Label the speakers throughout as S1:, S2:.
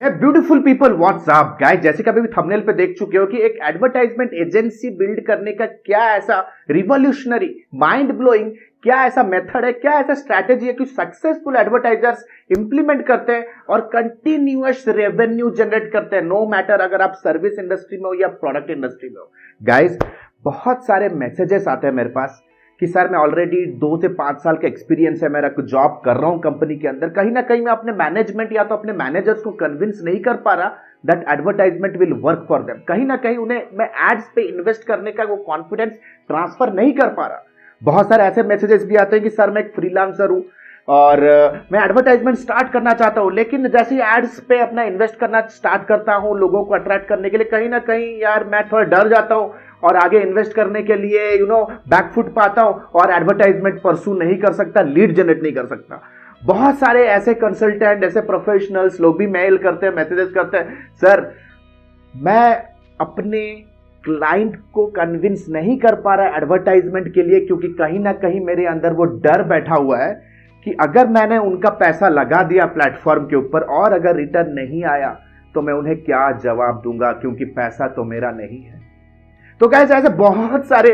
S1: Beautiful people WhatsApp guys, जैसे कि अभी थंबनेल पे देख चुके हो कि एक एडवर्टाइजमेंट एजेंसी बिल्ड करने का क्या ऐसा रिवॉल्यूशनरी माइंड ब्लोइंग क्या ऐसा मेथड है, क्या ऐसा स्ट्रैटेजी है कि सक्सेसफुल एडवर्टाइजर्स इंप्लीमेंट करते हैं और कंटिन्यूअस रेवेन्यू जनरेट करते हैं, नो मैटर अगर आप सर्विस इंडस्ट्री में हो या प्रोडक्ट इंडस्ट्री में हो। गाइस, बहुत सारे मैसेजेस आते हैं मेरे पास कि सर मैं ऑलरेडी 2 से 5 साल का एक्सपीरियंस है, मेरा जॉब कर रहा हूं कंपनी के अंदर, कहीं ना कहीं मैं अपने मैनेजमेंट या तो अपने मैनेजर्स को कन्विंस नहीं कर पा रहा that advertisement will work for them. कहीं ना कहीं उन्हें मैं एड्स पे इन्वेस्ट करने का वो कॉन्फिडेंस ट्रांसफर नहीं कर पा रहा। बहुत सारे ऐसे मैसेजेस भी आते हैं कि सर मैं एक फ्रीलांसर हूं और मैं एडवर्टाइजमेंट स्टार्ट करना चाहता हूं, लेकिन जैसे ही एड्स पे अपना इन्वेस्ट करना स्टार्ट करता हूं लोगों को अट्रैक्ट करने के लिए, कहीं ना कहीं यार मैं थोड़ा डर जाता हूं और आगे इन्वेस्ट करने के लिए बैकफुट पाता हूं और एडवर्टाइजमेंट परसू नहीं कर सकता, लीड जनरेट नहीं कर सकता। बहुत सारे ऐसे कंसल्टेंट, ऐसे प्रोफेशनल्स लोग भी मेल करते हैं, मैसेजेस करते हैं, सर मैं अपने क्लाइंट को कन्विंस नहीं कर पा रहा एडवर्टाइजमेंट के लिए, क्योंकि कहीं ना कहीं मेरे अंदर वो डर बैठा हुआ है कि अगर मैंने उनका पैसा लगा दिया प्लेटफॉर्म के ऊपर और अगर रिटर्न नहीं आया तो मैं उन्हें क्या जवाब दूंगा, क्योंकि पैसा तो मेरा नहीं है। तो गाइस, ऐसे बहुत सारे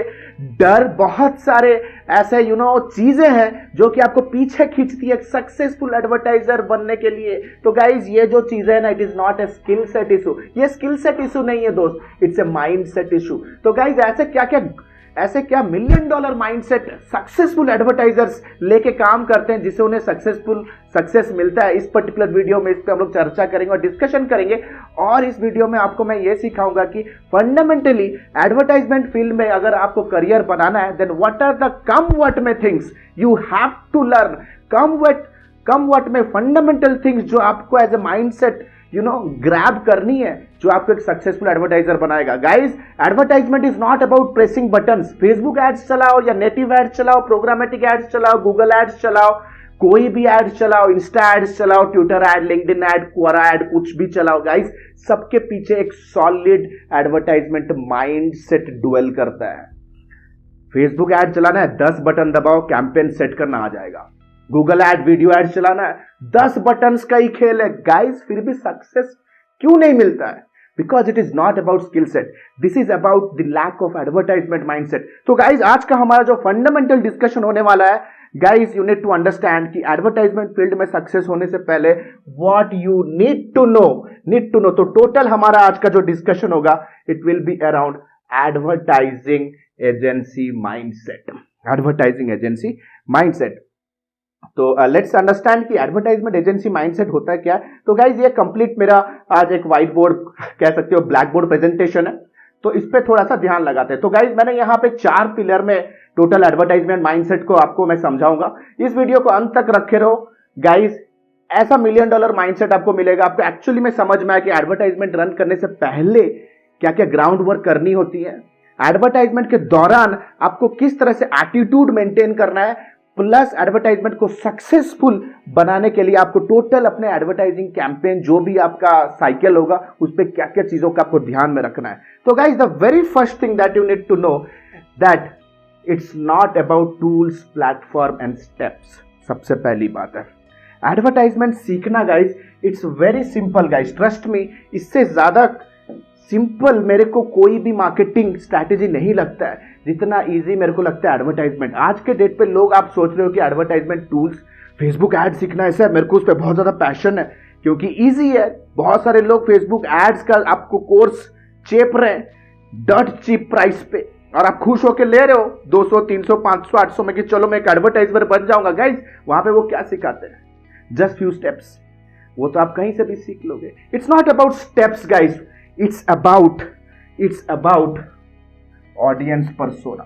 S1: डर, बहुत सारे ऐसे चीजें हैं जो कि आपको पीछे खींचती है सक्सेसफुल एडवर्टाइजर बनने के लिए। तो गाइस, ये जो चीजें है ना, it is not a skill set issue, ये स्किल सेट इशू नहीं है दोस्त, it's a mind set issue. तो गाइस, ऐसे क्या million dollar mindset successful advertisers लेके काम करते हैं जिससे उन्हें सक्सेस मिलता है। इस पर्टिकुलर वीडियो में इस पे हम लोग चर्चा करेंगे और डिस्कशन करेंगे। और इस वीडियो में आपको मैं ये सिखाऊंगा कि फंडामेंटली एडवर्टाइजमेंट फील्ड में अगर आपको करियर बनाना है, then what are the come what may things you have to learn, come what may fundamental things जो आपको एज ए माइंडसेट ग्रैब करनी है, जो आपको एक सक्सेसफुल एडवर्टाइजर बनाएगा। Guys, advertisement is not about pressing buttons. Facebook ads चलाओ या नेटिव एड्स चलाओ, प्रोग्रामेटिक एड्स चलाओ, गूगल एड्स चलाओ, कोई भी एड्स चलाओ, इंस्टा एड्स चलाओ, Twitter ad, LinkedIn ad, Quora ad, कुछ भी चलाओ। गाइस, सबके पीछे एक सॉलिड एडवर्टाइजमेंट माइंडसेट डुएल करता है। फेसबुक एड चलाना है, 10 बटन दबाओ, कैंपेन सेट करना आ जाएगा। गूगल एड, वीडियो एड चलाना है, 10 बटन्स का ही खेल है। गाइस, फिर भी सक्सेस क्यों नहीं मिलता है? Because it is not about skill set, this is about the lack of advertisement mindset. तो गाइस, आज का हमारा जो फंडामेंटल डिस्कशन होने वाला है, guys you need to understand कि एडवर्टाइजमेंट फील्ड में सक्सेस होने से पहले what you need to know. तो टोटल हमारा आज का जो डिस्कशन होगा, it will be around advertising agency mindset. Advertising agency mindset. तो लेट्स अंडरस्टैंड कि एडवर्टाइजमेंट एजेंसी माइंडसेट होता है क्या। तो गाइज, ये कंप्लीट मेरा आज एक व्हाइट बोर्ड कह सकते हो, ब्लैक बोर्ड प्रेजेंटेशन है, तो इस पे थोड़ा सा ध्यान लगाते हैं। तो गाइज, मैंने यहाँ पे 4 पिलर में टोटल एडवर्टाइजमेंट माइंडसेट को आपको मैं समझाऊंगा। इस वीडियो को अंत तक रखे रहो गाइज, ऐसा मिलियन डॉलर माइंडसेट आपको मिलेगा। आपको एक्चुअली में समझ में आया कि एडवर्टाइजमेंट रन करने से पहले क्या क्या ग्राउंड वर्क करनी होती है, एडवर्टाइजमेंट के दौरान आपको किस तरह से एटीट्यूड मेंटेन करना है, प्लस एडवर्टाइजमेंट को सक्सेसफुल बनाने के लिए आपको टोटल अपने एडवर्टाइजिंग कैंपेन जो भी आपका साइकिल होगा उस पर क्या क्या चीजों का आपको ध्यान में रखना है। तो guys, the very first thing that you need to know that it's not about tools, platform and steps. सबसे पहली बात है एडवर्टाइजमेंट सीखना। Guys, it's very simple guys, trust me, इससे ज्यादा सिंपल मेरे को कोई भी मार्केटिंग स्ट्रैटेजी नहीं लगता है जितना इजी मेरे को लगता है एडवर्टाइजमेंट। आज के डेट पे लोग, आप सोच रहे हो कि एडवर्टाइजमेंट टूल्स, फेसबुक एड सीखना है, सर मेरे को उस पर बहुत ज्यादा पैशन है क्योंकि इजी है। बहुत सारे लोग फेसबुक एड्स का आपको कोर्स चेप रहे हैं डॉट चीप प्राइस पे और आप खुश होकर ले रहे हो 200, 300, 500, 800 में कि चलो मैं एक एडवर्टाइजर बन जाऊंगा। गाइज, वहां पे वो क्या सिखाते हैं? Just few steps. वो तो आप कहीं से भी सीख लोगे। It's not about steps guys, it's about audience persona.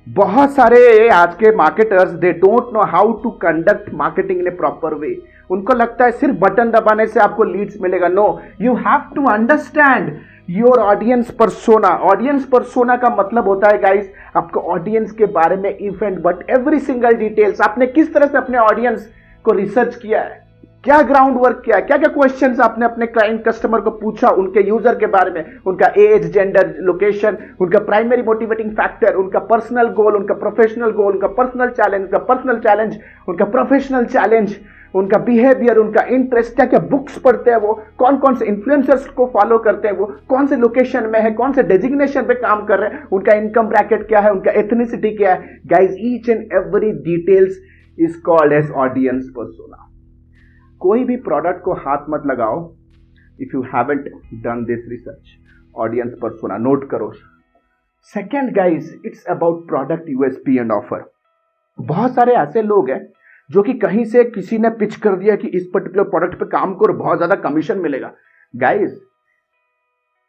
S1: बहुत सारे आज के marketers, they don't know how to conduct marketing in a proper way. उनको लगता है सिर्फ बटन दबाने से आपको लीड्स मिलेगा। No, you have to understand your audience persona. Audience persona का मतलब होता है गाइस, आपको ऑडियंस के बारे में if and but every single details, आपने किस तरह से अपने ऑडियंस को रिसर्च किया है, क्या ग्राउंड वर्क किया है, क्या क्या क्वेश्चंस आपने अपने क्लाइंट कस्टमर को पूछा उनके यूजर के बारे में, उनका एज, जेंडर, लोकेशन, उनका प्राइमरी मोटिवेटिंग फैक्टर, उनका पर्सनल गोल, उनका प्रोफेशनल गोल, उनका पर्सनल चैलेंज, उनका प्रोफेशनल चैलेंज, उनका बिहेवियर, उनका इंटरेस्ट, क्या क्या बुक्स पढ़ते हैं वो, कौन कौन से इन्फ्लुएंसर्स को फॉलो करते हैं वो, कौन से लोकेशन में है, कौन से डेजिग्नेशन पे काम कर रहे हैं, उनका इनकम ब्रैकेट क्या है, उनका एथनिसिटी क्या है। Guys each and every details is called as audience persona. कोई भी प्रोडक्ट को हाथ मत लगाओ if you haven't done this research. Audience persona note करो। Second guys, it's about product USP and offer. बहुत सारे ऐसे लोग हैं जो कि कहीं से किसी ने पिच कर दिया कि इस पर्टिकुलर प्रोडक्ट पे काम करो, बहुत ज्यादा कमीशन मिलेगा। गाइस,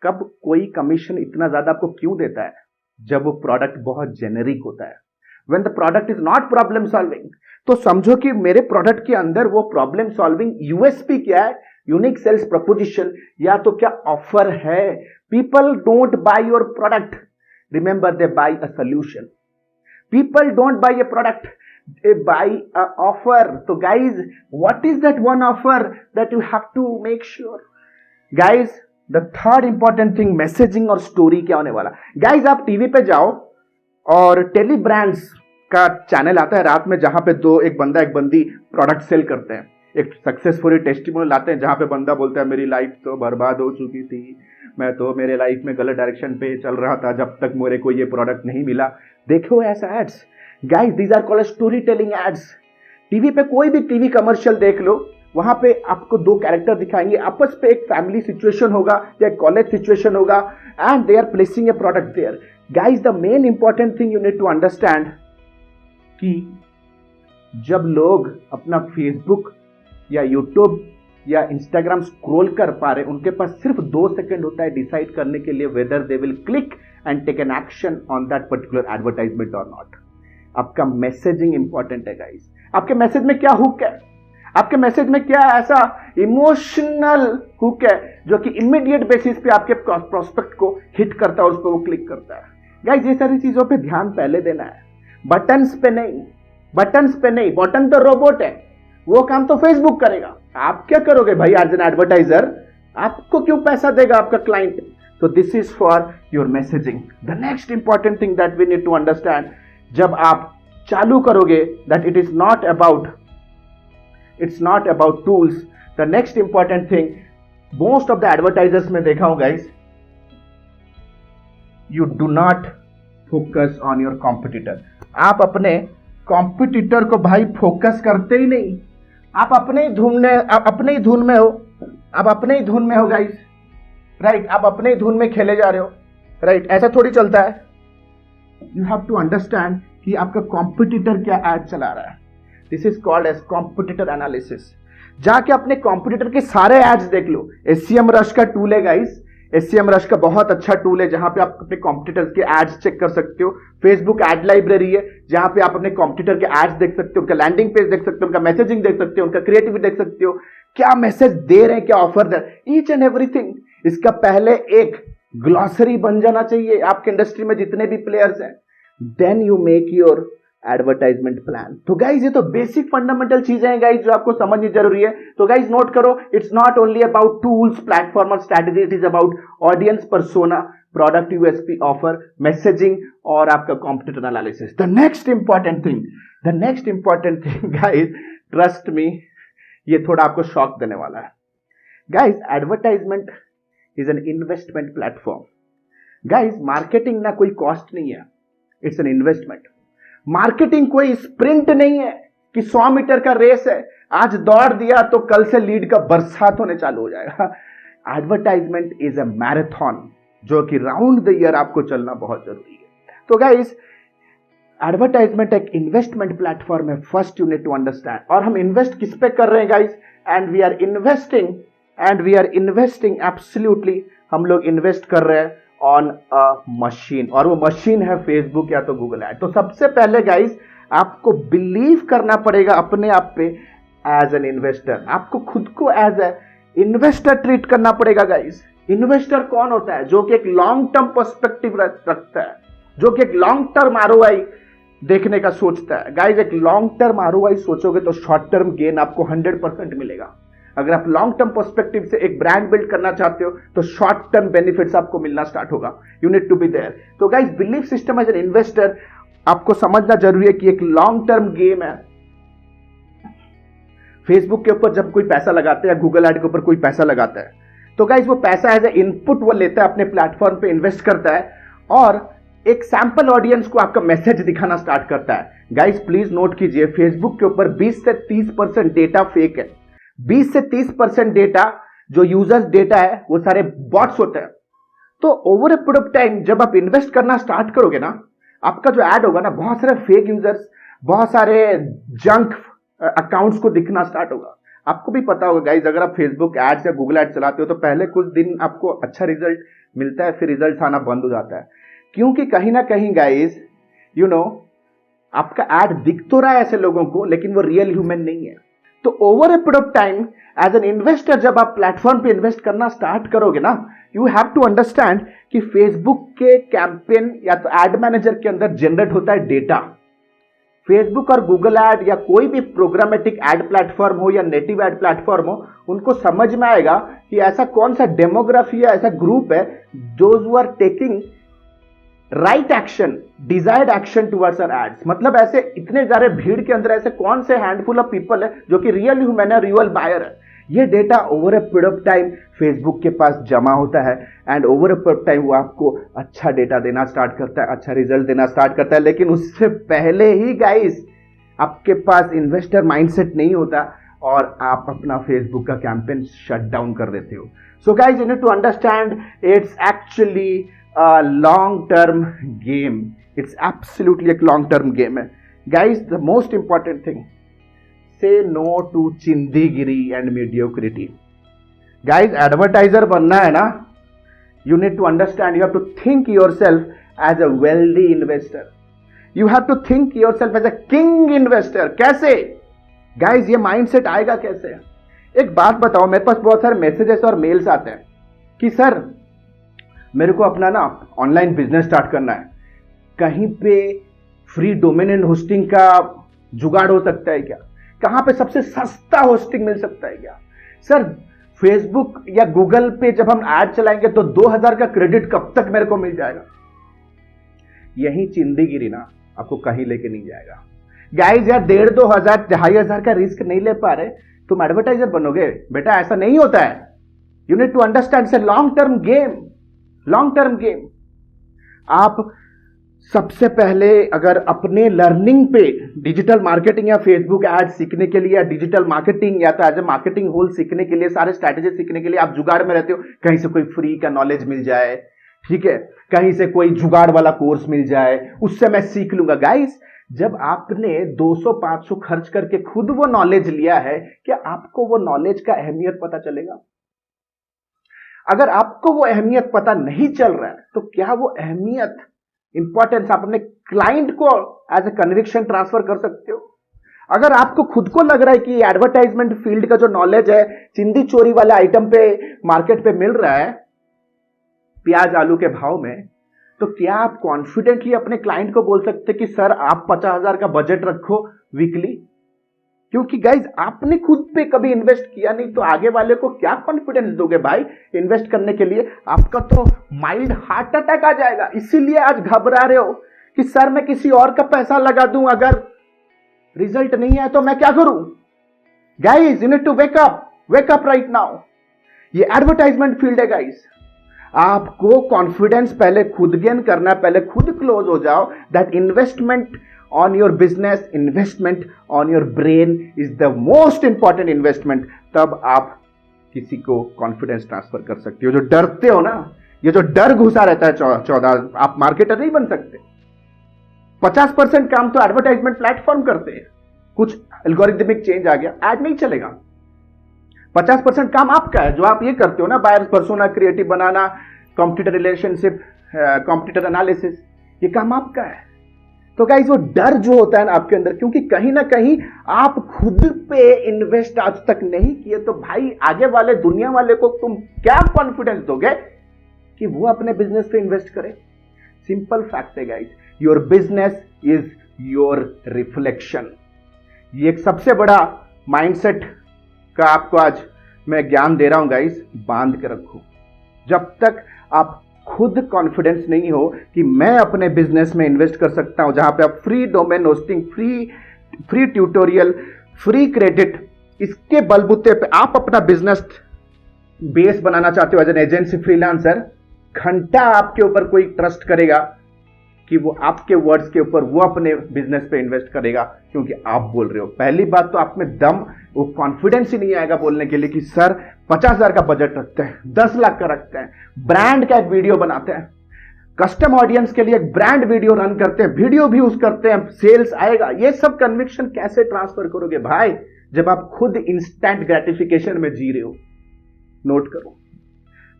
S1: कब कोई कमीशन इतना ज्यादा आपको क्यों देता है? जब वो प्रोडक्ट बहुत जेनेरिक होता है। When the product is not problem solving, तो समझो कि मेरे प्रोडक्ट के अंदर वो प्रॉब्लम सॉल्विंग यूएसपी क्या है, यूनिक सेल्स प्रपोजिशन, या तो क्या ऑफर है। People don't buy your product, remember they buy a solution. People don't buy a product, they buy a offer. So guys, what is that one offer that you have to make sure? Guys, the third important thing, messaging और story क्या होने वाला। Guys, आप TV पे जाओ और tele brands का channel आता है रात में, जहां पे एक बंदा एक बंदी प्रोडक्ट सेल करते हैं। एक सक्सेसफुल टेस्टिमोनियल लाते हैं जहां पे बंदा बोलता है मेरी लाइफ तो बर्बाद हो चुकी थी, मैं तो मेरे लाइफ में गलत डायरेक्शन पे चल रहा था जब तक मेरे को ये प्रोडक्ट नहीं मिला। देखो ऐसा ads. Guys, these are called story telling ads. TV पे कोई भी टीवी कमर्शियल देख लो, वहां पे आपको दो कैरेक्टर दिखाएंगे, आपस पे एक फैमिली सिचुएशन होगा या कॉलेज सिचुएशन होगा, and they are placing a product there. Guys, the main important thing you need to understand कि जब लोग अपना फेसबुक या यूट्यूब या इंस्टाग्राम स्क्रॉल कर पा रहे, उनके पास सिर्फ 2 सेकंड होता है डिसाइड करने के लिए whether they will click and take an action on that particular advertisement और नॉट। आपका मैसेजिंग इंपॉर्टेंट है गाइस। आपके मैसेज में क्या हुक है, आपके मैसेज में क्या ऐसा इमोशनल हुक है जो कि इमीडिएट बेसिस पे आपके प्रोस्पेक्ट को हिट करता है और उस पर वो क्लिक करता है। गाइस, ये सारी चीजों पे ध्यान पहले देना है, बटन्स पे नहीं। बटन्स पे नहीं, बटन तो रोबोट है, वो काम तो फेसबुक करेगा। आप क्या करोगे भाई एज एन एडवर्टाइजर? आपको क्यों पैसा देगा आपका क्लाइंट? तो this is for your messaging. The next important thing that we need to understand, जब आप चालू करोगे that it is not about tools. The next important thing, most of the advertisers में देखा हूं guys, you do not focus on your competitor. आप अपने competitor को भाई फोकस करते ही नहीं, आप अपने ही धुन में हो, आप अपने ही धुन में हो गाइस, राइट? आप अपने ही धुन में खेले जा रहे हो, राइट? ऐसा थोड़ी चलता है। यू हैव टू अंडरस्टैंड कि आपका कॉम्पिटिटर क्या एड चला रहा है। This is called as competitor analysis. जाके अपने कॉम्पिटिटर के सारे एड्स देख लो। एससीएम रश का टूल है गाइस, एससीएम रश का बहुत अच्छा टूल है जहां पे आप अपने कॉम्पिटिटर्स के एड्स चेक कर सकते हो। फेसबुक एड लाइब्रेरी है जहां पे आप अपने कॉम्पिटिटर के एड्स देख सकते हो, उनका लैंडिंग पेज देख सकते हो, उनका मैसेजिंग देख सकते हो, उनका क्रिएटिविटी देख सकते हो, क्या मैसेज दे रहे हैं, क्या ऑफर दे रहे हैं, ईच एंड एवरीथिंग। इसका पहले एक ग्लॉसरी बन जाना चाहिए आपके इंडस्ट्री में जितने भी प्लेयर्स हैं, then you make your advertisement plan. तो गाइज, ये तो बेसिक फंडामेंटल चीजें हैं गाइज जो आपको समझनी जरूरी है। तो गाइज नोट करो, it's not only about tools, platform और strategy, it is about audience persona, product USP, offer, messaging और आपका competitor analysis. The next important thing guys, trust me, ये थोड़ा आपको शॉक देने वाला है guys. Advertisement is an investment platform. Guys, marketing ना कोई कॉस्ट नहीं है, इट्स एन इन्वेस्टमेंट। मार्केटिंग कोई स्प्रिंट नहीं है कि 100 मीटर का रेस है, आज दौड़ दिया तो कल से लीड का बरसात होने चालू हो जाएगा। एडवर्टाइजमेंट इज अ मैराथन जो कि राउंड द ईयर आपको चलना बहुत जरूरी है। तो गाइस, एडवर्टाइजमेंट एक इन्वेस्टमेंट प्लेटफॉर्म है, first you need to understand. और हम इन्वेस्ट किस पे कर रहे हैं guys? And we are investing absolutely, हम लोग इन्वेस्ट कर रहे हैं ऑन अ मशीन, और वो मशीन है फेसबुक या तो गूगल एड। तो सबसे पहले गाइस, आपको बिलीव करना पड़ेगा अपने आप पे एज एन इन्वेस्टर। आपको खुद को एज ए इन्वेस्टर ट्रीट करना पड़ेगा गाइस। इन्वेस्टर कौन होता है? जो कि एक लॉन्ग टर्म पर्सपेक्टिव रखता है, जो कि एक लॉन्ग टर्म आरओआई देखने का सोचता है। गाइस, एक लॉन्ग टर्म आरओआई सोचोगे तो शॉर्ट टर्म गेन आपको 100% मिलेगा। अगर आप लॉन्ग टर्म पर्सपेक्टिव से एक ब्रांड बिल्ड करना चाहते हो तो शॉर्ट टर्म बेनिफिट्स आपको मिलना स्टार्ट होगा। You need to be there. तो guys, belief system as an investor आपको समझना जरूरी है कि एक लॉन्ग टर्म गेम है। फेसबुक के ऊपर जब कोई पैसा लगाता है या गूगल ऐड के ऊपर कोई पैसा लगाता है, तो गाइस वो पैसा एज ए इनपुट वो लेता है, अपने प्लेटफॉर्म पे इन्वेस्ट करता है और एक सैंपल ऑडियंस को आपका मैसेज दिखाना स्टार्ट करता है। गाइस प्लीज नोट कीजिए, फेसबुक के ऊपर 20 से 30% डेटा फेक है। 20 से 30% डेटा जो यूजर्स डेटा है वो सारे बॉट्स होते हैं। तो over a period of time जब आप इन्वेस्ट करना स्टार्ट करोगे ना, आपका जो ऐड होगा ना, बहुत सारे फेक यूजर्स, बहुत सारे जंक अकाउंट्स को दिखना स्टार्ट होगा। आपको भी पता होगा गाइज, अगर आप फेसबुक एड्स या गूगल एड्स चलाते हो तो पहले कुछ दिन आपको अच्छा रिजल्ट मिलता है, फिर रिजल्ट आना बंद हो जाता है, क्योंकि कहीं ना कहीं गाइज आपका ऐड दिख तो रहा है ऐसे लोगों को, लेकिन वो रियल ह्यूमन नहीं है। तो over a period of time as an investor जब आप प्लेटफॉर्म पे इन्वेस्ट करना स्टार्ट करोगे ना, यू हैव टू अंडरस्टैंड कि फेसबुक के कैंपेन या तो एड मैनेजर के अंदर जनरेट होता है डेटा। फेसबुक और गूगल ऐड या कोई भी प्रोग्रामेटिक एड प्लेटफॉर्म हो या नेटिव एड प्लेटफॉर्म हो, उनको समझ में आएगा कि ऐसा कौन सा डेमोग्राफी या ऐसा ग्रुप है those who are taking right action, desired action towards our ads. मतलब ऐसे इतने सारे भीड़ के अंदर ऐसे कौन से हैंडफुल ऑफ पीपल है जो कि रियल ह्यूमन है, रियल बायर है। ये data over a period of time Facebook के पास जमा होता है and over a period of time वो आपको अच्छा डेटा देना स्टार्ट करता है, अच्छा रिजल्ट देना स्टार्ट करता है। लेकिन उससे पहले ही गाइस आपके पास इन्वेस्टर माइंडसेट नहीं होता और आप अपना फेसबुक का कैंपेन शट डाउन कर देते हो। So guys you need to understand it's actually a long term game. It's absolutely a long term game. Guys, the most important thing, say no to chindigiri and mediocrity. Guys, advertiser बनना है ना, you need to understand, you have to think yourself as a wealthy investor. You have to think yourself as a king investor. कैसे? Guys, ये mindset आएगा कैसे? एक बात बताओ, मेरे पास बहुत सारे मैसेजेस और मेल्स आते हैं कि सर मेरे को अपना ना ऑनलाइन बिजनेस स्टार्ट करना है, कहीं पे फ्री डोमेन एंड होस्टिंग का जुगाड़ हो सकता है क्या? कहां पे सबसे सस्ता होस्टिंग मिल सकता है क्या? सर फेसबुक या गूगल पे जब हम ऐड चलाएंगे तो 2000 का क्रेडिट कब तक मेरे को मिल जाएगा? यही चिंदीगिरी ना आपको कहीं लेके नहीं जाएगा। गाइस यार 1500 2500 का रिस्क नहीं ले पा रहे, तुम एडवर्टाइजर बनोगे? बेटा ऐसा नहीं होता है। You need to understand it's a long term game, long term game. आप सबसे पहले अगर अपने लर्निंग पे डिजिटल मार्केटिंग या फेसबुक एड सीखने के लिए या डिजिटल मार्केटिंग या तो एज ए मार्केटिंग होल सीखने के लिए, सारे स्ट्रैटेजी सीखने के लिए आप जुगाड़ में रहते हो, कहीं से कोई फ्री का नॉलेज मिल जाए, ठीक है, कहीं से कोई जुगाड़ वाला कोर्स मिल जाए, उससे मैं सीख लूंगा। गाइस जब आपने 200-500 खर्च करके खुद वो नॉलेज लिया है, क्या आपको वो नॉलेज का अहमियत पता चलेगा? अगर आपको वो अहमियत पता नहीं चल रहा है तो क्या वो अहमियत, इंपॉर्टेंस आप अपने क्लाइंट को एज ए कन्विक्शन ट्रांसफर कर सकते हो? अगर आपको खुद को लग रहा है कि एडवर्टाइजमेंट फील्ड का जो नॉलेज है चिंदी चोरी वाले आइटम पे मार्केट पे मिल रहा है प्याज आलू के भाव में, तो क्या आप कॉन्फिडेंटली अपने क्लाइंट को बोल सकते कि सर आप 50,000 का बजट रखो वीकली? क्योंकि गाइज आपने खुद पे कभी इन्वेस्ट किया नहीं, तो आगे वाले को क्या कॉन्फिडेंस दोगे भाई इन्वेस्ट करने के लिए? आपका तो माइल्ड हार्ट अटैक आ जाएगा। इसीलिए आज घबरा रहे हो कि सर मैं किसी और का पैसा लगा दूं, अगर रिजल्ट नहीं है तो मैं क्या करूं? Guys you need to wake up right now. ये एडवर्टाइजमेंट फील्ड है गाइज, आपको कॉन्फिडेंस पहले खुद गेन करना है, पहले खुद क्लोज हो जाओ। That investment on your business, investment on your brain is the most important investment। तब आप किसी को कॉन्फिडेंस ट्रांसफर कर सकते हो। जो डरते हो ना, ये जो डर घुसा रहता है 14, आप मार्केटर नहीं बन सकते। 50% काम तो एडवर्टाइजमेंट प्लेटफॉर्म करते हैं, कुछ एल्गोरिथमिक चेंज आ गया, ऐड नहीं चलेगा। 50% काम आपका है, जो आप ये करते हो ना, बायर पर्सोना क्रिएटिव बनाना, कॉम्पिटिटर रिलेशनशिप, कॉम्पिटिटर एनालिसिस, ये काम आपका है। तो गाइस वो डर जो होता है ना आपके अंदर, क्योंकि कहीं ना कहीं आप खुद पे इन्वेस्ट आज तक नहीं किए, तो भाई आगे वाले दुनिया वाले को तुम क्या कॉन्फिडेंस दोगे कि वो अपने बिजनेस पे इन्वेस्ट करे? सिंपल फैक्ट है guys, your business is your reflection. ये एक सबसे बड़ा माइंडसेट का आपको आज मैं ज्ञान दे रहा हूं गाइस, बांध के रखो। जब तक आप खुद कॉन्फिडेंस नहीं हो कि मैं अपने बिजनेस में इन्वेस्ट कर सकता हूं, जहां पे आप free domain hosting, free tutorial, free credit, इसके बलबूते पे आप अपना बिजनेस बेस बनाना चाहते हो एज एन एजेंसी फ्रीलांसर, घंटा आपके ऊपर कोई ट्रस्ट करेगा कि वो आपके वर्ड्स के ऊपर वो अपने बिजनेस पे इन्वेस्ट करेगा क्योंकि आप बोल रहे हो। पहली बात तो आप में दम, वो कॉन्फिडेंस ही नहीं आएगा बोलने के लिए कि सर 50,000 का बजट रखते हैं, 10 लाख का रखते हैं, ब्रांड का एक वीडियो बनाते हैं, कस्टम ऑडियंस के लिए एक ब्रांड वीडियो रन करते हैं, वीडियो व्यूज करते हैं, सेल्स आएगा। ये सब कन्विक्शन कैसे ट्रांसफर करोगे भाई जब आप खुद इंस्टेंट ग्रेटिफिकेशन में जी रहे हो? नोट करो।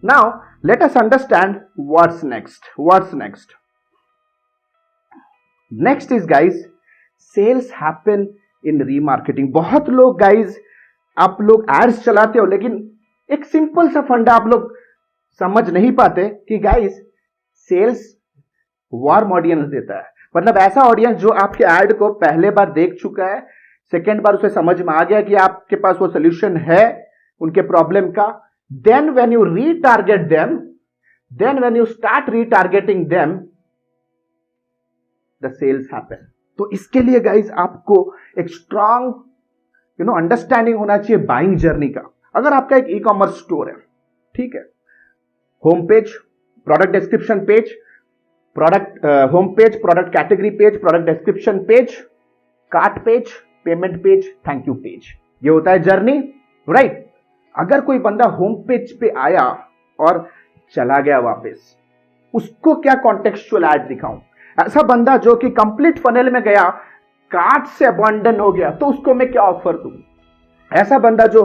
S1: Now let us understand what's next. Next is guys sales happen in remarketing. बहुत लोग गाइज, आप लोग एड्स चलाते हो लेकिन एक सिंपल सा फंडा आप लोग समझ नहीं पाते कि गाइज सेल्स वार्म ऑडियंस देता है। मतलब ऐसा ऑडियंस जो आपके एड को पहले बार देख चुका है, सेकेंड बार उसे समझ में आ गया कि आपके पास वो सोल्यूशन है उनके प्रॉब्लम का। Then when you retarget them, then when you start retargeting them, the sales happen. तो इसके लिए गाइज आपको एक स्ट्रांग अंडरस्टैंडिंग होना चाहिए बाइंग जर्नी का। अगर आपका एक ई कॉमर्स स्टोर है, ठीक है, home page, product description page, product home page, product category page, product description page, cart page, payment page, thank you page, ये होता है जर्नी, राइट। अगर कोई बंदा होम पेज पे आया और चला गया वापस, उसको क्या कॉन्टेक्सचुअल एड दिखाऊं? ऐसा बंदा जो कि कंप्लीट फनेल में गया, कार्ट से अबंडन हो गया, तो उसको मैं क्या ऑफर दूं? ऐसा बंदा जो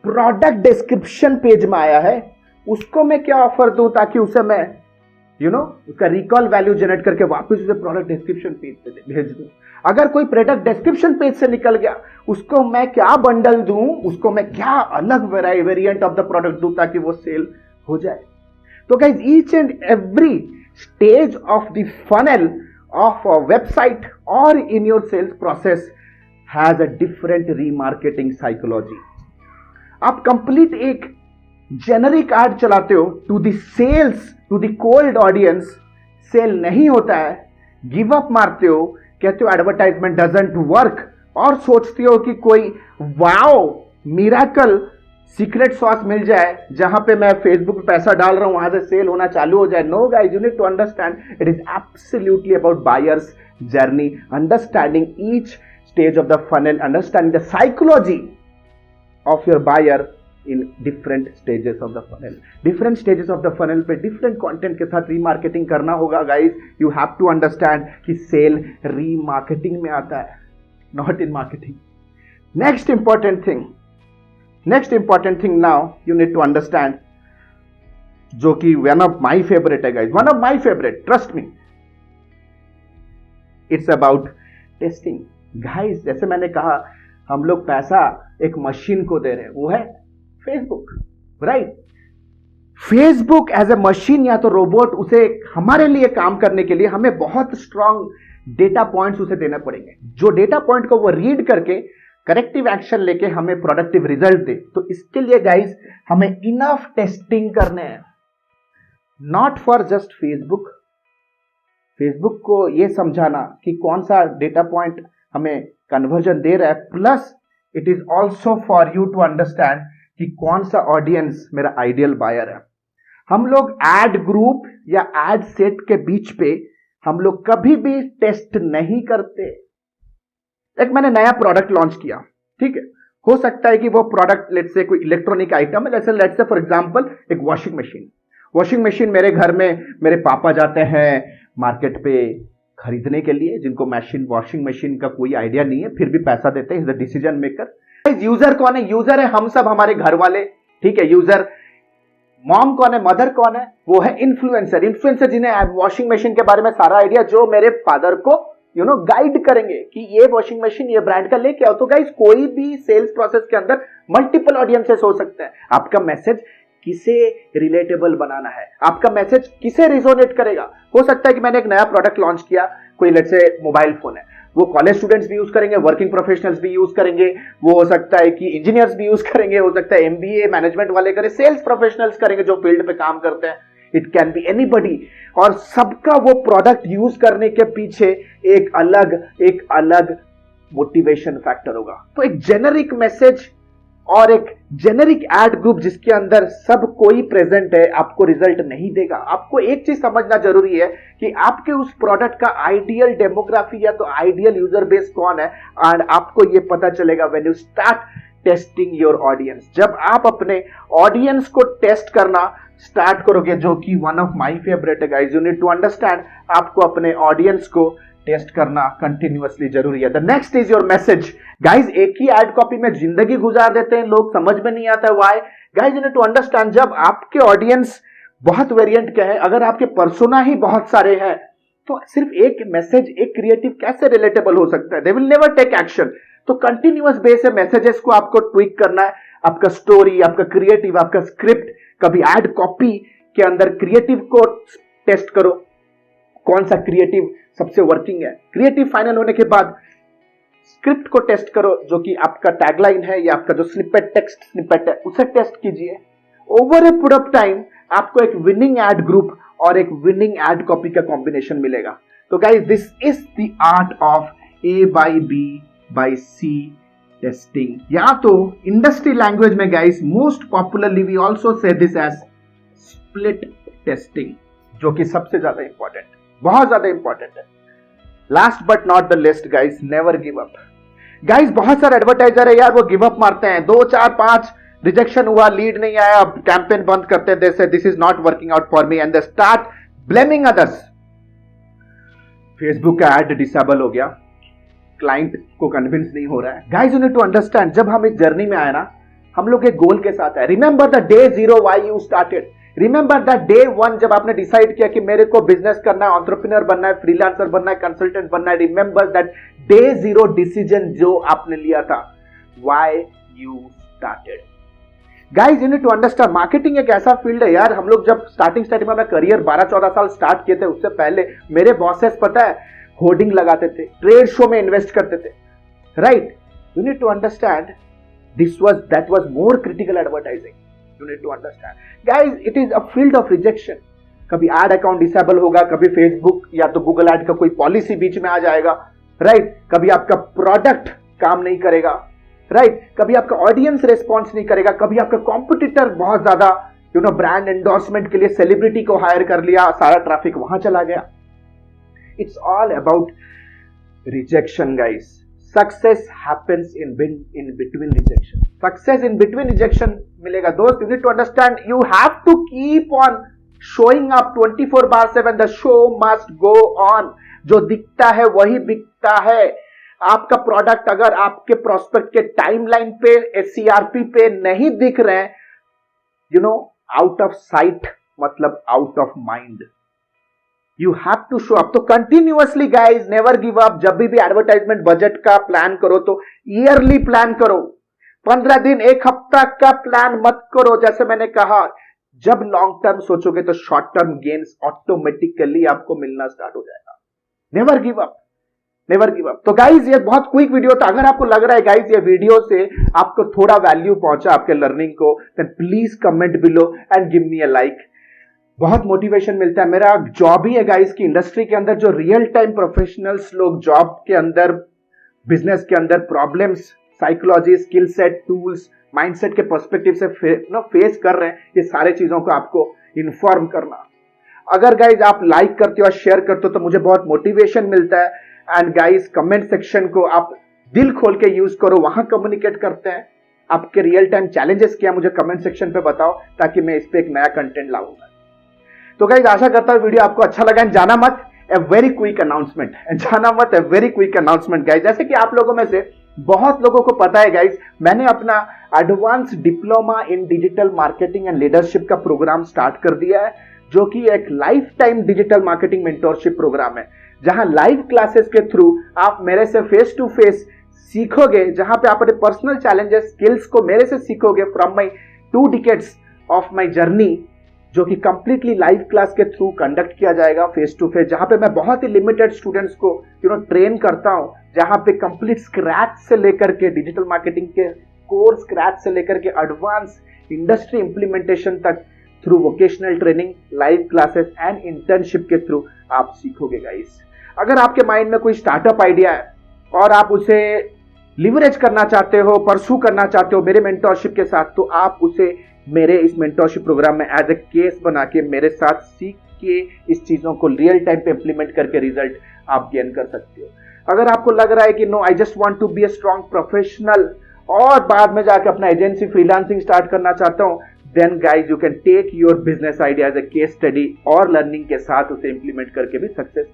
S1: प्रोडक्ट डिस्क्रिप्शन पेज में आया है, उसको मैं क्या ऑफर दूं ताकि उसे मैं उसका रिकॉल वैल्यू जनरेट करके वापस उसे प्रोडक्ट डिस्क्रिप्शन पेज पे भेज दूं। अगर कोई प्रोडक्ट डिस्क्रिप्शन पेज से निकल गया, उसको मैं क्या बंडल दूं, उसको मैं क्या अलग वेरिएंट ऑफ द प्रोडक्ट दूं ताकि वो सेल हो जाए। तो guys each and every stage of the funnel of a website or in your sales process has a different remarketing psychology. आप कंप्लीट एक जेनरिक एड चलाते हो to the sales, to the cold audience, sale नहीं होता है, give up मारते हो, कहते हो एडवर्टाइजमेंट डजंट वर्क, और सोचते हो कि कोई वाओ मिरेकल सीक्रेट सॉस मिल जाए जहां पे मैं फेसबुक पे पैसा डाल रहा हूं वहां से सेल होना चालू हो जाए। No guys, you need to understand it is absolutely about buyers journey, understanding each stage of the funnel, understanding the psychology of your buyer in different stages of the funnel. Different stages of the funnel पे different content के साथ remarketing करना होगा guys. You have to understand कि sale remarketing में आता है, not in marketing. Next important thing now you need to understand, जो कि वन ऑफ माई फेवरेट है guys, one of my favourite, trust me, it's about testing. Guys जैसे मैंने कहा, हम लोग पैसा एक मशीन को दे रहे हैं, वो है Facebook, right. Facebook as a machine या तो रोबोट, उसे हमारे लिए काम करने के लिए हमें बहुत स्ट्रांग डेटा पॉइंट्स उसे देने पड़ेंगे, जो डेटा पॉइंट को वो रीड करके करेक्टिव एक्शन लेके हमें प्रोडक्टिव रिजल्ट दे। तो इसके लिए गाइज हमें इनफ टेस्टिंग करने हैं, नॉट फॉर जस्ट फेसबुक को ये समझाना कि कौन सा डेटा पॉइंट हमें कन्वर्जन दे रहा है, plus it is also for you to understand कि कौन सा ऑडियंस मेरा आइडियल बायर है। हम लोग एड ग्रुप या एड सेट के बीच पे हम लोग कभी भी टेस्ट नहीं करते। एक मैंने नया प्रोडक्ट लॉन्च किया, ठीक है, हो सकता है कि वो प्रोडक्ट लेट्स से कोई इलेक्ट्रॉनिक आइटम है, जैसे लेट्स से फॉर एग्जांपल एक वॉशिंग मशीन मेरे घर में मेरे पापा जाते हैं मार्केट पे खरीदने के लिए, जिनको वॉशिंग मशीन का कोई आइडिया नहीं है, फिर भी पैसा देते हैं, is the decision maker. User कौन है? यूजर है हम सब, हमारे घर वाले, ठीक है। यूजर मॉम कौन है, मदर कौन है? वो है इन्फ्लुएंसर जिन्हें वॉशिंग मशीन के बारे में सारा आइडिया, जो मेरे फादर को गाइड करेंगे कि ये वॉशिंग मशीन ये ब्रांड का लेके आओ। तो गाइस कोई भी सेल्स प्रोसेस के अंदर मल्टीपल ऑडियंसेस हो सकते हैं। आपका मैसेज किसे रिलेटेबल बनाना है, आपका मैसेज किसे रिजोनेट करेगा। हो सकता है कि मैंने एक नया प्रोडक्ट लॉन्च किया, कोई लेट्स से मोबाइल फोन है, वो कॉलेज स्टूडेंट्स भी यूज करेंगे, वर्किंग प्रोफेशनल्स भी यूज करेंगे, वो हो सकता है कि इंजीनियर्स भी यूज करेंगे, हो सकता है एमबीए मैनेजमेंट वाले करें, सेल्स प्रोफेशनल्स करेंगे जो फील्ड पे काम करते हैं, इट कैन बी एनीबडी। और सबका वो प्रोडक्ट यूज करने के पीछे एक अलग मोटिवेशन फैक्टर होगा। तो एक जेनरिक मैसेज और एक जेनरिक एड ग्रुप जिसके अंदर सब कोई प्रेजेंट है आपको रिजल्ट नहीं देगा। आपको एक चीज समझना जरूरी है कि आपके उस प्रोडक्ट का आइडियल डेमोग्राफी या तो आइडियल यूजर बेस कौन है, एंड आपको ये पता चलेगा when you start testing your audience. जब आप अपने ऑडियंस को टेस्ट करना स्टार्ट करोगे, जो कि वन ऑफ माय फेवरेट है guys, you need to understand आपको अपने ऑडियंस को टेस्ट करना कंटिन्यूअसली जरूरी है। The next is your message. Guys एक ही एड कॉपी में जिंदगी गुजार देते हैं लोग, समझ में नहीं आता why. Guys you need to understand, जब आपके ऑडियंस बहुत वेरिएंट के हैं, अगर आपके पर्सोना ही बहुत सारे हैं, तो सिर्फ एक मैसेज, एक क्रिएटिव कैसे रिलेटेबल हो सकता है? They will never take action. तो कंटिन्यूअस बेस है, मैसेजेस को आपको ट्विक करना है। आपका स्टोरी, आपका क्रिएटिव, आपका स्क्रिप्ट, कभी एड कॉपी के अंदर क्रिएटिव को टेस्ट करो, कौन सा क्रिएटिव सबसे वर्किंग है। क्रिएटिव फाइनल होने के बाद स्क्रिप्ट को टेस्ट करो, जो कि आपका टैगलाइन है या आपका जो स्निपेट, टेक्स्ट स्निपेट है, उसे टेस्ट कीजिए। Over a period of time आपको एक विनिंग एड ग्रुप और एक विनिंग एड कॉपी का कॉम्बिनेशन मिलेगा। तो guys this is the art of A by B by C testing, या तो इंडस्ट्री लैंग्वेज में guys most popularly we also say this as split testing, जो कि सबसे ज्यादा इंपॉर्टेंट, बहुत ज्यादा इंपॉर्टेंट है। Last but not the least guys, never give up. Guys बहुत सारे एडवर्टाइजर है यार, वो गिव अप मारते हैं, 2 4 5 रिजेक्शन हुआ, लीड नहीं आया, अब कैंपेन बंद करते हैं, they say this is not working out for me and they start blaming others. Facebook का एड डिसेबल हो गया, क्लाइंट को कन्विंस नहीं हो रहा है। Guys you need to understand, जब हम इस जर्नी में आए ना, हम लोग एक गोल के साथ है। Remember the day 0 why you started, remember the day 1 जब आपने डिसाइड किया कि मेरे को बिजनेस करना है, एंटरप्रेन्योर बनना है, फ्रीलांसर बनना है, कंसल्टेंट बनना है। रिमेंबर दैट डे 0 डिसीजन जो आपने लिया था, why you started. Guys you need to understand, marketing एक ऐसा फील्ड है यार, हम लोग जब स्टार्टिंग में अपना करियर 12-14 साल स्टार्ट किए थे, उससे पहले मेरे बॉसेस पता है होर्डिंग लगाते थे, ट्रेड शो में इन्वेस्ट करते थे, right? You need to understand that was more critical advertising. You need to understand guys, it is a field of rejection. कभी एड अकाउंट डिसेबल होगा, कभी फेसबुक या तो गूगल एड का कोई पॉलिसी बीच में आ जाएगा, राइट? कभी आपका प्रोडक्ट काम नहीं करेगा, राइट? कभी आपका ऑडियंस रेस्पॉन्स नहीं करेगा, कभी आपका कॉम्पिटिटर बहुत ज्यादा ब्रांड एंडोर्समेंट के लिए सेलिब्रिटी को हायर कर लिया, सारा ट्रैफिक वहां चला गया। It's all about rejection, guys. Success happens in between rejection. Success in between rejection मिलेगा दोस्त. You need to understand. You have to keep on showing up 24/7. The show must go on. जो दिखता है वही बिकता है। आपका प्रोडक्ट अगर आपके प्रोस्पेक्ट के टाइमलाइन पे, SCRP पे नहीं दिख रहे हैं, आउट ऑफ साइट मतलब out of mind. You have to show up. तो continuously guys never give up. जब भी एडवर्टाइजमेंट बजट का प्लान करो तो ईयरली प्लान करो, 15 दिन, 1 हफ्ता का प्लान मत करो। जैसे मैंने कहा, जब लॉन्ग टर्म सोचोगे तो शॉर्ट टर्म गेन्स ऑटोमेटिकली आपको मिलना स्टार्ट हो जाएगा। Never give up, never give up. तो गाइज ये बहुत क्विक वीडियो था। अगर आपको लग रहा है गाइज ये वीडियो से आपको थोड़ा वैल्यू पहुंचा आपके लर्निंग को, then please comment below and give me a like. बहुत मोटिवेशन मिलता है। मेरा जॉब ही है गाइस की इंडस्ट्री के अंदर जो रियल टाइम प्रोफेशनल्स लोग जॉब के अंदर, बिजनेस के अंदर problems, psychology, skill set, tools, mindset के पर्सपेक्टिव से फेस कर रहे हैं, ये सारे चीजों को आपको इन्फॉर्म करना। अगर गाइज आप लाइक करते हो और शेयर करते हो तो मुझे बहुत मोटिवेशन मिलता है। एंड गाइज कमेंट सेक्शन को आप दिल खोल के यूज करो, वहां कम्युनिकेट करते हैं। आपके रियल टाइम चैलेंजेस क्या मुझे कमेंट सेक्शन पे बताओ, ताकि मैं इस पे एक नया कंटेंट लाऊंगा। तो गाइस आशा करता हूं वीडियो आपको अच्छा लगा। जाना मत, ए वेरी क्विक अनाउंसमेंट, जाना मत, a very quick announcement guys. जैसे कि आप लोगों में से बहुत लोगों को पता है गाइस, मैंने अपना advance diploma in digital marketing and leadership का प्रोग्राम स्टार्ट कर दिया है, जो कि एक life time digital marketing mentorship program है, जहां लाइव क्लासेस के थ्रू आप मेरे से फेस टू फेस सीखोगे, जहां पे आप अपने पर्सनल चैलेंजेस, स्किल्स को मेरे से सीखोगे from my 2 decades of my journey, जो कि कंप्लीटली लाइव क्लास के थ्रू कंडक्ट किया जाएगा फेस टू फेस, जहां पे मैं बहुत ही लिमिटेड स्टूडेंट्स को ट्रेन करता हूं, जहां पे कंप्लीट स्क्रैच से लेकर के डिजिटल मार्केटिंग के कोर स्क्रैच से लेकर के एडवांस इंडस्ट्री इंप्लीमेंटेशन तक through vocational training, live classes and internship के थ्रू आप सीखोगे गाइस। अगर आपके माइंड में कोई स्टार्टअप आइडिया है, और आप उसे लिवरेज करना चाहते हो, परसू करना चाहते हो मेरे मेंटोरशिप के साथ, तो आप उसे मेरे इस मेंटोरशिप प्रोग्राम में एज ए केस बना के मेरे साथ सीख के इस चीजों को रियल टाइम पे इंप्लीमेंट करके रिजल्ट आप गेन कर सकते हो। अगर आपको लग रहा है कि no I just want to be a strong professional और बाद में जाकर अपना एजेंसी फ्रीलांसिंग स्टार्ट करना चाहता हूं, then guys you can take your business idea as a case study और लर्निंग के साथ उसे इंप्लीमेंट करके भी सक्सेस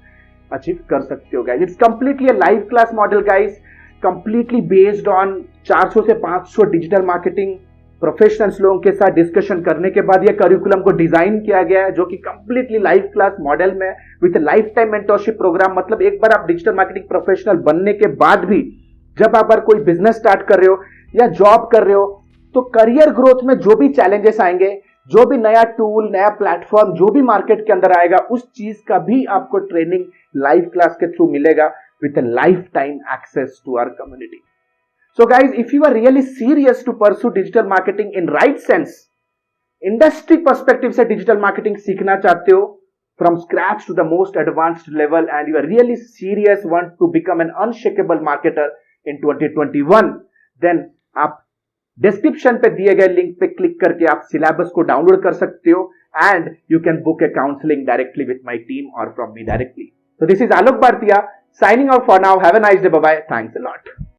S1: अचीव कर सकते हो guys. It's completely a live class model guys, completely based on 400 से 500 डिजिटल मार्केटिंग प्रोफेशनल्स लोगों के साथ डिस्कशन करने के बाद यह करिकुलम को डिजाइन किया गया है, जो कि कंप्लीटली लाइव क्लास मॉडल में with life time mentorship program. मतलब एक बार आप डिजिटल मार्केटिंग प्रोफेशनल बनने के बाद भी जब आप अगर कोई बिजनेस स्टार्ट कर रहे हो या जॉब कर रहे हो, तो करियर ग्रोथ में जो भी चैलेंजेस आएंगे, जो भी नया टूल, नया प्लेटफॉर्म जो भी मार्केट के अंदर आएगा, उस चीज का भी आपको ट्रेनिंग लाइव क्लास के थ्रू मिलेगा with a lifetime access to our community. So guys, if you are really serious to pursue digital marketing in right sense, industry perspective से digital marketing सीखना चाहते हो from scratch to the most advanced level, and you are really serious want to become an unshakable marketer in 2021, then आप description पे दिए गए link पे click करके आप सिलेबस को डाउनलोड कर सकते हो and you can book a counselling directly with my team और from me directly. So this is Alok Bhartiya signing off for now. Have a nice day. Bye bye. Thanks a lot.